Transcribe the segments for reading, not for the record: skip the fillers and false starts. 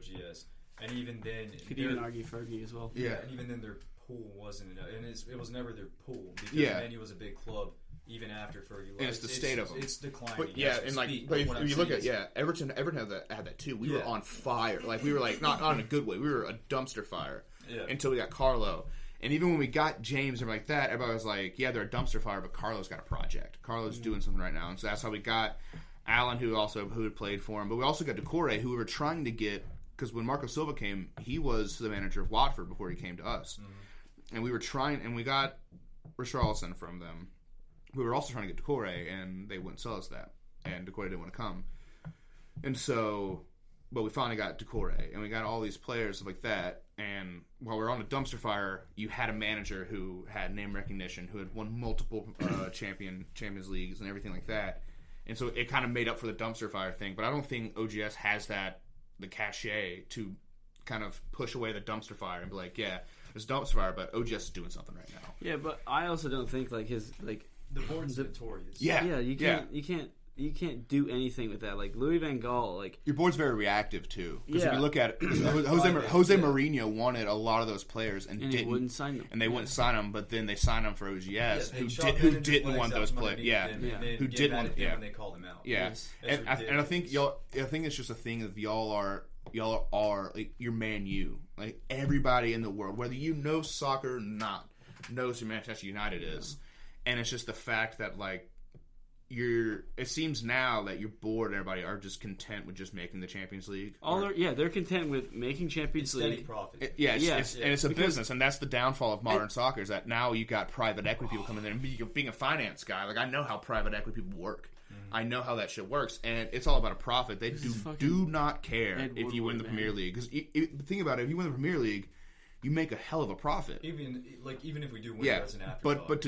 OGS. And even then... You could even argue Fergie as well. Yeah, and even then their pool wasn't enough. And it was never their pool. Because Man U was a big club even after Fergie left. And it's the state of them. It's declining. But if you look at Everton had that too. We were on fire. Like we were like not in a good way. We were a dumpster fire until we got Carlo. And even when we got James and like that, everybody was like, yeah, they're a dumpster fire, but Carlo's got a project. Carlo's doing something right now. And so that's how we got Allen, who had played for him. But we also got Decore, who we were trying to get, because when Marco Silva came, he was the manager of Watford before he came to us. Mm-hmm. And we were trying, and we got Richarlison from them. We were also trying to get Decore, and they wouldn't sell us that. And Decore didn't want to come. And so, but we finally got Decore, and we got all these players, stuff like that. And while we were on a dumpster fire, you had a manager who had name recognition, who had won multiple Champions Leagues and everything like that. And so it kind of made up for the dumpster fire thing. But I don't think OGS has the cachet to kind of push away the dumpster fire and be like, yeah, there's a dumpster fire, but OGS is doing something right now. Yeah, but I also don't think the board's notorious. Yeah, you can't do anything with that. Like Louis van Gaal, your board's very reactive too. Because if you look at it, Jose Mourinho wanted a lot of those players and wouldn't sign them. And they wouldn't sign them, but then they signed them for OGS, who didn't want those players. Who didn't want them. When they called him out. Yeah, and I think it's just a thing of y'all are like you're Man U. Like everybody in the world, whether you know soccer or not, knows who Manchester United is, and it's just the fact that it seems now that you're bored and everybody are just content with just making the Champions League. They're content with making Champions League. Steady profit. It's a business, and that's the downfall of modern soccer, is that now you got private equity people coming in, and being a finance guy, I know how private equity people work. Mm-hmm. I know how that shit works, and it's all about a profit. They do not care if you win the Premier League. Because think about it, if you win the Premier League, you make a hell of a profit. Even if we do win, that's an afterthought. But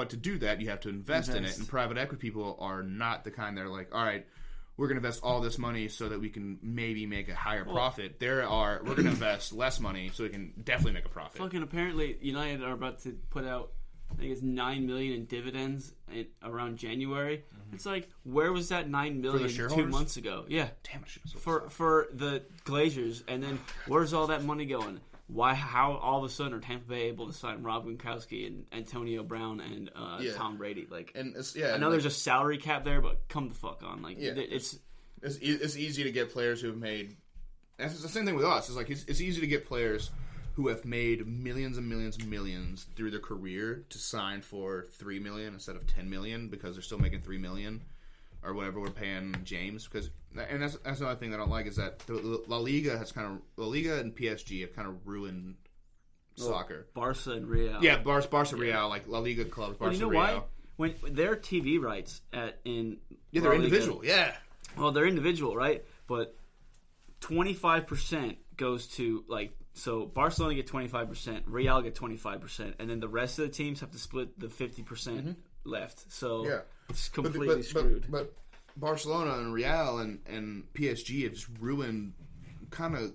to do that, you have to invest in it. And private equity people are not the kind that are like, all right, we're going to invest all this money so that we can maybe make a higher profit. We're going to invest less money so we can definitely make a profit. Fucking apparently, United are about to put out, I think it's $9 million in dividends around January. Mm-hmm. It's like, where was that $9 million 2 months ago? Yeah, damn it, for the Glazers, and then where's all that money going? How all of a sudden are Tampa Bay able to sign Rob Gronkowski and Antonio Brown and Tom Brady? I know there's a salary cap there, but come the fuck on! It's easy to get players who have made. It's the same thing with us. It's easy to get players who have made millions and millions and millions through their career to sign for $3 million instead of $10 million because they're still making $3 million. Or whatever we're paying James, and that's another thing that I don't like is that La Liga and PSG have kind of ruined soccer. Barca and Real. Yeah, Barca Real, like La Liga clubs. Barca you know Real. Why? When their TV rights they're individual. Yeah. Well, they're individual, right? But 25% goes to so Barcelona get 25%, Real get 25%, and then the rest of the teams have to split the 50% left. So it's completely screwed. But Barcelona and Real and PSG have just ruined kind of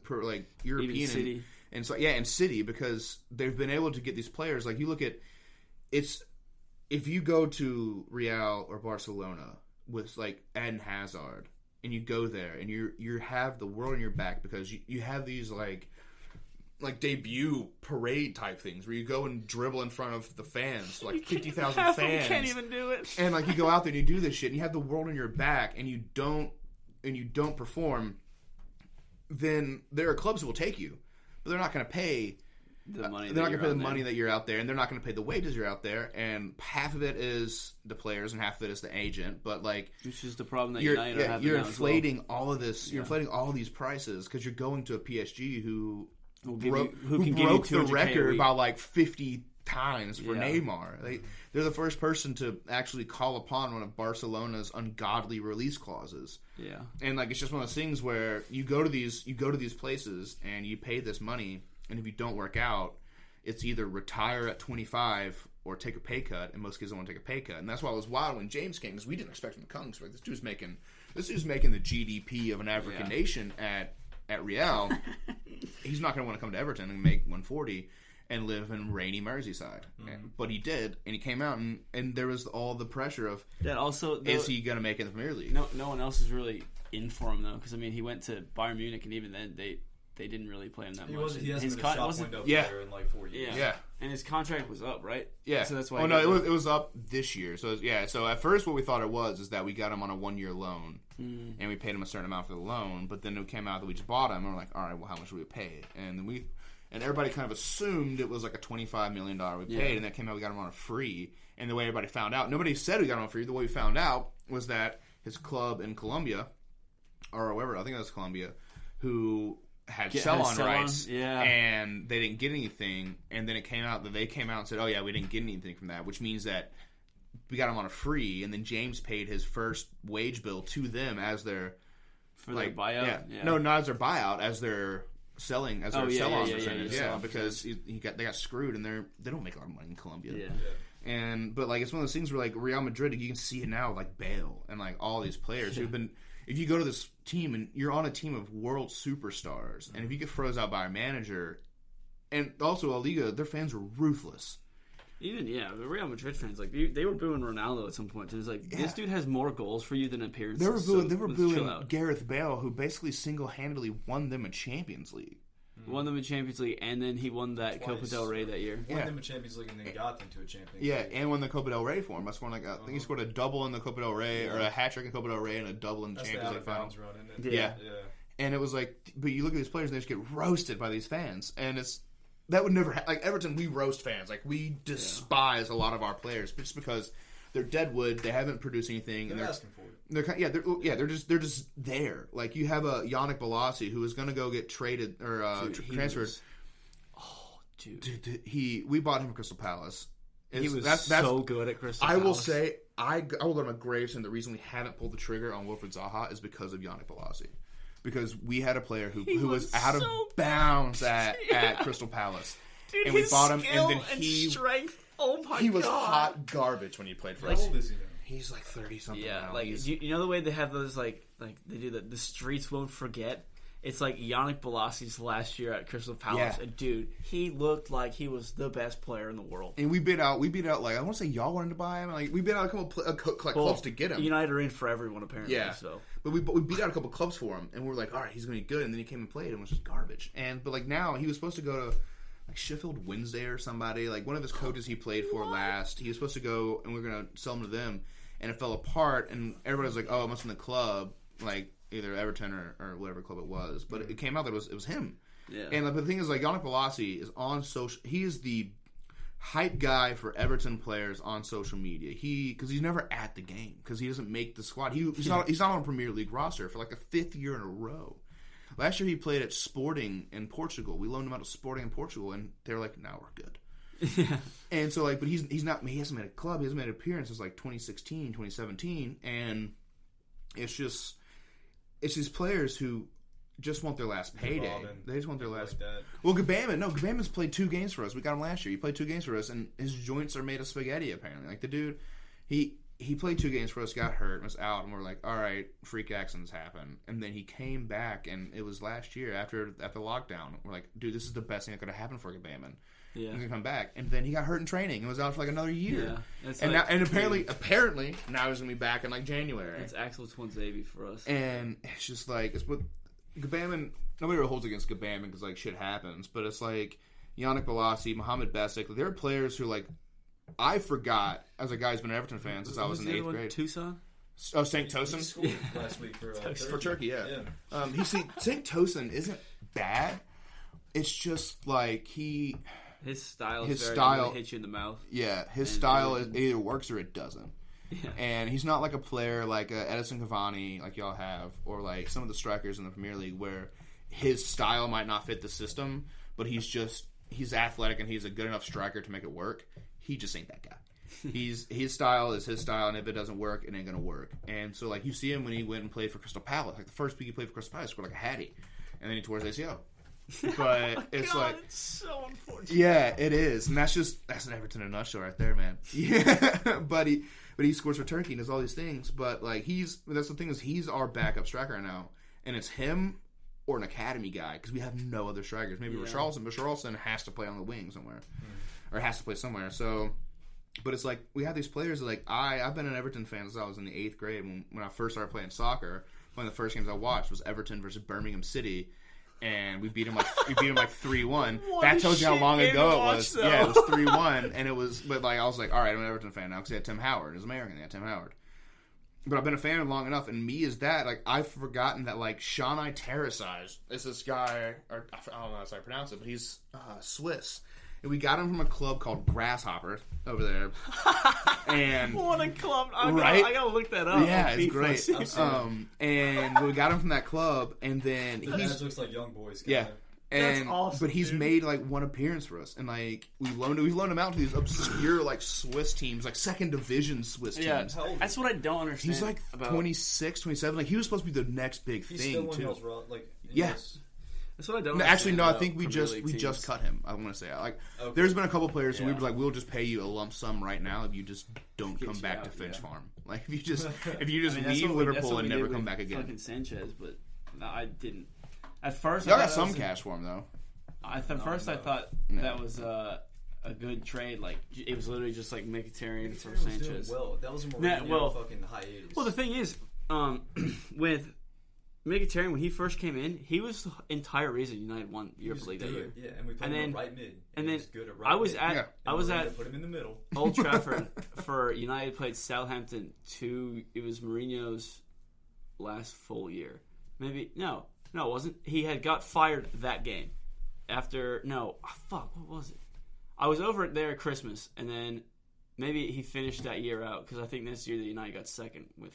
European City. And City, because they've been able to get these players. Like you look at if you go to Real or Barcelona with Eden Hazard and you go there and you have the world on your back because you have these debut parade type things where you go and dribble in front of the fans, 50,000 fans. Can't even do it. And you go out there and you do this shit and you have the world on your back and you don't perform, then there are clubs who will take you, but they're not going to pay the money. They're not going to pay the money that you're out there, and they're not going to pay the wages you're out there. And half of it is the players, and half of it is the agent. But which is the problem that United are having. You're inflating all of this. You're inflating all of these prices because you're going to a PSG who broke the record by 50 times for Neymar. They're the first person to actually call upon one of Barcelona's ungodly release clauses. Yeah, and it's just one of those things where you go to these places and you pay this money, and if you don't work out, it's either retire at 25 or take a pay cut. And most kids don't want to take a pay cut, and that's why it was wild when James came because we didn't expect him to come. This dude's making the GDP of an African nation at Real. He's not going to want to come to Everton and make 140 and live in rainy Merseyside. Mm-hmm. But he did, and he came out, and there was all the pressure of that. Also, is he going to make it in the Premier League? No one else is really in for him though, because I mean he went to Bayern Munich, and even then they didn't really play him that much. He hasn't been a shot window player in like 4 years. Yeah, and his contract was up, right? Yeah, so that's why. Oh no, it was up this year. So so at first what we thought it was is that we got him on a 1-year loan, and we paid him a certain amount for the loan. But then it came out that we just bought him, and we're like, all right, well, how much do we pay? And then everybody kind of assumed it was like a $25 million we paid, and that came out we got him on a free. And the way everybody found out, nobody said we got him on free. The way we found out was that his club in Colombia, or wherever, I think that was Colombia, who had sell-on rights, and they didn't get anything. And then it came out that they came out and said, "Oh yeah, we didn't get anything from that," which means that we got him on a free. And then James paid his first wage bill to them as their their buyout. Yeah. No, not as their buyout, as their selling, as their sell-on percentage. Yeah, because they got screwed, and they don't make a lot of money in Colombia. But like it's one of those things where like Real Madrid, you can see it now, like Bale and like all these players who've been. If you go to this team and you're on a team of world superstars, and if you get froze out by a manager, and also La Liga, their fans were ruthless. Even the Real Madrid fans, like they were booing Ronaldo at some point. It was like this dude has more goals for you than appearances. They were booing Gareth Bale, who basically single-handedly won them a Champions League. Won them a Champions League, and then he won that Copa del Rey that year. Won them a Champions League, and then got them to a Champions League. And won the Copa del Rey for him. I think he scored a double in the Copa del Rey, or a hat-trick in Copa del Rey, and a double in the Champions League final. And it was like, but you look at these players, and they just get roasted by these fans, and that would never like Everton. We roast fans, like we despise a lot of our players, just because they're dead wood. They haven't produced anything, and they're asking for it. They're just there. Like you have a Yannick Bolasie who is going to go get traded or transferred. We bought him from Crystal Palace. He was so good at Crystal Palace. I will say, I will go to my grave saying the reason we haven't pulled the trigger on Wilfried Zaha is because of Yannick Bolasie. Because we had a player who was out of bounds at Crystal Palace, dude, and we bought him, and then strength. Oh my god, he was hot garbage when he played for us. How old is he now? He's like 30 something. Yeah, now. like you know the way they have those like they do the streets won't forget. It's like Yannick Bolasie's last year at Crystal Palace. And dude, he looked like he was the best player in the world. And we beat out like I want to say y'all wanted to buy him. Like we beat out a couple clubs to get him. United are in for everyone apparently. Yeah. So. But we beat out a couple clubs for him, and we were like, all right, he's going to be good. And then he came and played, and was just garbage. But like now, he was supposed to go to like Sheffield Wednesday or somebody. Like one of his coaches he played for last. He was supposed to go, and we were going to sell him to them, and it fell apart. And everybody was like, oh, it must have been the club, like either Everton or whatever club it was. But it came out that it was him. Yeah. And the thing is, like Yannick Bolasie is on social. He is the hype guy for Everton players on social media. Because he's never at the game because he doesn't make the squad. He's not on a Premier League roster for like the 5th year in a row. Last year he played at Sporting in Portugal. We loaned him out to Sporting in Portugal, and they're like, "Now we're good." Yeah. And so but he's not. He hasn't made a club. He hasn't made an appearance since like 2016, 2017, and it's these players who just want their last payday. They just want their last. Well, Gabaman's played 2 games for us. We got him last year. He played 2 games for us, and his joints are made of spaghetti. Apparently, like the dude, he played 2 games for us, got hurt, was out, and we're like, all right, freak accidents happen. And then he came back, and it was last year after lockdown. We're like, dude, this is the best thing that could have happened for Gabaman. Yeah, he's gonna come back, and then he got hurt in training and was out for like another year. Yeah, and apparently now he's gonna be back in like January. It's Axel Tuanzebe for us, and it's just like it's what Gabaman. Nobody really holds against Gabaman because like shit happens, but it's like Yannick Bolasie, Mohamed Besic. There are players who like I forgot as a guy who's been an Everton fan since I was in 8th grade. Tucson. Oh, St. Tosin last week for Turkey. Yeah. St. Tosin isn't bad. It's just like his style hits you in the mouth. Yeah, his style it either works or it doesn't. Yeah. And he's not like a player like Edison Cavani, like y'all have, or like some of the strikers in the Premier League where his style might not fit the system, but he's athletic and he's a good enough striker to make it work. He just ain't that guy. His style is his style, and if it doesn't work, it ain't gonna work. And so like you see him when he went and played for Crystal Palace. Like the first week he played for Crystal Palace, he scored like a hattie, and then he tore his ACL. But it's so unfortunate. Yeah, it is, and that's an Everton in a nutshell right there, man. Yeah, but he scores for Turkey and does all these things. But like that's the thing is he's our backup striker right now, and it's him or an academy guy because we have no other strikers. Maybe Richarlison, but Richarlison has to play on the wing somewhere, or has to play somewhere. So, but it's like we have these players that like I've been an Everton fan since I was in the 8th grade when I first started playing soccer. one of the first games I watched was Everton versus Birmingham City. And we beat him like 3-1. That tells you how long ago it was. Though. Yeah, it was 3-1, and it was. But like I was like, all right, I'm an Everton fan now because they had Tim Howard. As American, they had Tim Howard. But I've been a fan of long enough, and me is that like I've forgotten that like Shanai Terasaj is this guy, or I don't know how I pronounce it, but he's Swiss. And we got him from a club called Grasshopper over there. And what a club! I gotta look that up. Yeah, it's great. And we got him from that club, and then he looks like young boys. Yeah, and that's awesome, but he's made like one appearance for us, and like we've loaned him out to these obscure like Swiss teams, like second division Swiss teams. Yeah, that's what I don't understand. He's like 26, 27. Like he was supposed to be the next big thing still too. Yes. That's what I don't. No, actually, no. I think we just cut him. I want to say like there's been a couple players who we were like, we'll just pay you a lump sum right now if you just don't come back to Finch Farm. Like if you just leave Liverpool and never come back again. Fucking Sanchez, but no, I didn't. At first, y'all got some cash for him though. I thought that was a good trade. Like it was literally just like Mkhitaryan for Sanchez. Well, that was a more fucking hiatus. Well, the thing is, with Mkhitaryan, when he first came in, he was the entire reason United won Europa League that year. Yeah, and we put him at right mid. And then good at right I was at put him in the middle. Old Trafford for United played Southampton. It was Mourinho's last full year. Maybe no, it wasn't. He had got fired that game. What was it? I was over there at Christmas, and then maybe he finished that year out because I think this year the United got second with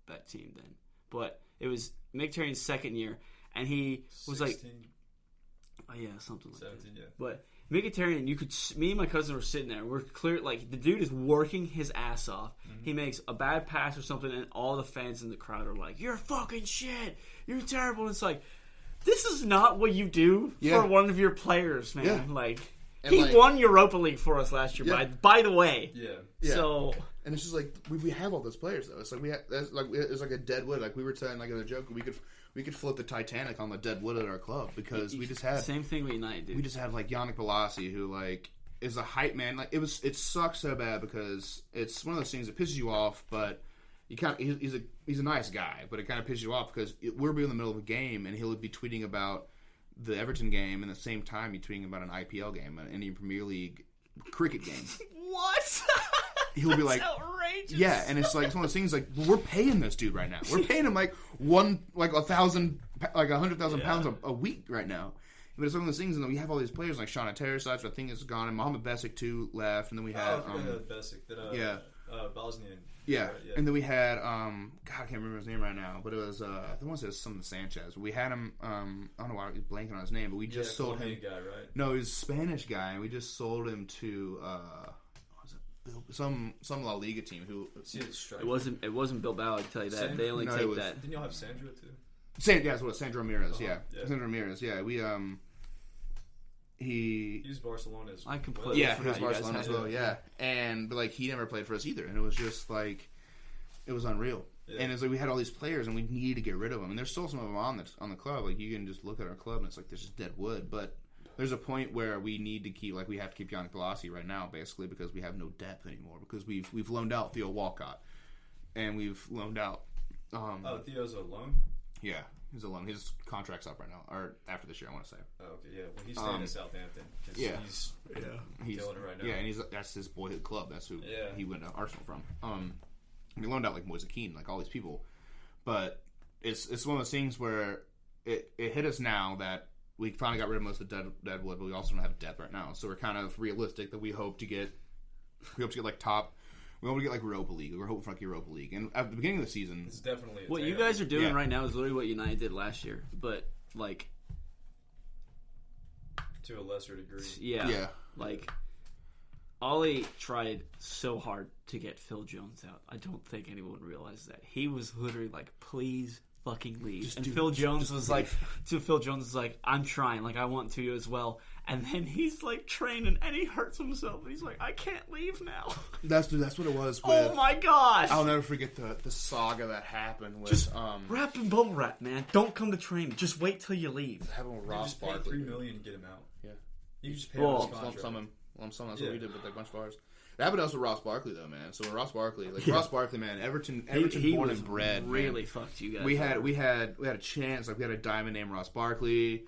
that team then. But it was Mkhitaryan's second year, and he was 16. Something like 17, that. Yeah. But Mkhitaryan, me and my cousin were sitting there. We're clear, like the dude is working his ass off. Mm-hmm. He makes a bad pass or something, and all the fans in the crowd are like, "You're fucking shit. You're terrible." And it's like, this is not what you do for one of your players, man. Yeah. Like. He won Europa League for us last year, by the way. Yeah. So, and it's just like we have all those players though. It's like it's like a dead wood. Like we were saying, like in a joke, we could float the Titanic on the dead wood at our club because we just had same thing with United. Dude. We just had like Yannick Bolasie, who like is a hype man. Like it sucks so bad because it's one of those things that pisses you off, but you he's a nice guy, but it kind of pisses you off because we'll be in the middle of a game and he'll be tweeting about the Everton game, and at the same time, you're tweeting about an IPL game, an Indian Premier League cricket game. What? He'll be like, outrageous. Yeah, and it's like it's one of those things. Like we're paying this dude right now. We're paying him like 100,000 pounds a week right now. But it's one of those things, and then we have all these players like Shanai Terasaj, I think is gone, and Mohamed Besic too left, and then we had Besic, Bosnian. Yeah. And then we had God, I can't remember his name right now, but it was I want to say something Sanchez. We had him. I don't know why I'm blanking on his name, but we just sold him. Guy, right? No, he was a Spanish guy, and we just sold him to some La Liga team who. It wasn't Bilbao. I can tell you that they only take that. Didn't y'all have Sandro too? That's what Sandro Ramirez. Sandro Ramirez. Yeah, we He was Barcelona's. I completely he was Barcelona as well. Yeah, but like he never played for us either, and it was just like it was unreal. Yeah. And it's like we had all these players, and we needed to get rid of them. And there's still some of them on the club. Like you can just look at our club, and it's like there's just dead wood. But there's a point where we need to keep we have to keep Yannick Bolasie right now, basically because we have no depth anymore because we've loaned out Theo Walcott, and we've loaned out. Theo's a loan. Yeah. He's alone. His contract's up right now, or after this year, I want to say. Oh, okay, yeah. Well, he's staying in Southampton. He's killing it right now. Yeah, and that's his boyhood club. That's who he went to Arsenal from. He loaned out like Moise Keane, like all these people. But it's one of those things where it hit us now that we finally got rid of most of the deadwood, but we also don't have depth right now. So we're kind of realistic that we hope to get like top. We want to get like Europa League. We're hoping for like Europa League. And at the beginning of the season, it's definitely what you guys are doing right now is literally what United did last year, but like to a lesser degree. Yeah. Like Ollie tried so hard to get Phil Jones out. I don't think anyone realized that. He was literally like, "Please fucking leave." Phil Jones was like, "I'm trying. Like I want to as well." And then he's like training, and he hurts himself. And he's like, "I can't leave now." That's what it was. With, oh my gosh! I'll never forget the saga that happened with. Just wrap in bubble wrap, man. Don't come to training. Just wait till you leave. Having Ross Barkley. $3 million to get him out. Yeah, you just pay him lump sum. That's what we did with like a bunch of ours. That happened to us with Ross Barkley, though, man. So when Ross Barkley, man, Everton he born was and bred, really man. fucked you guys. We had a chance, like we had a diamond named Ross Barkley.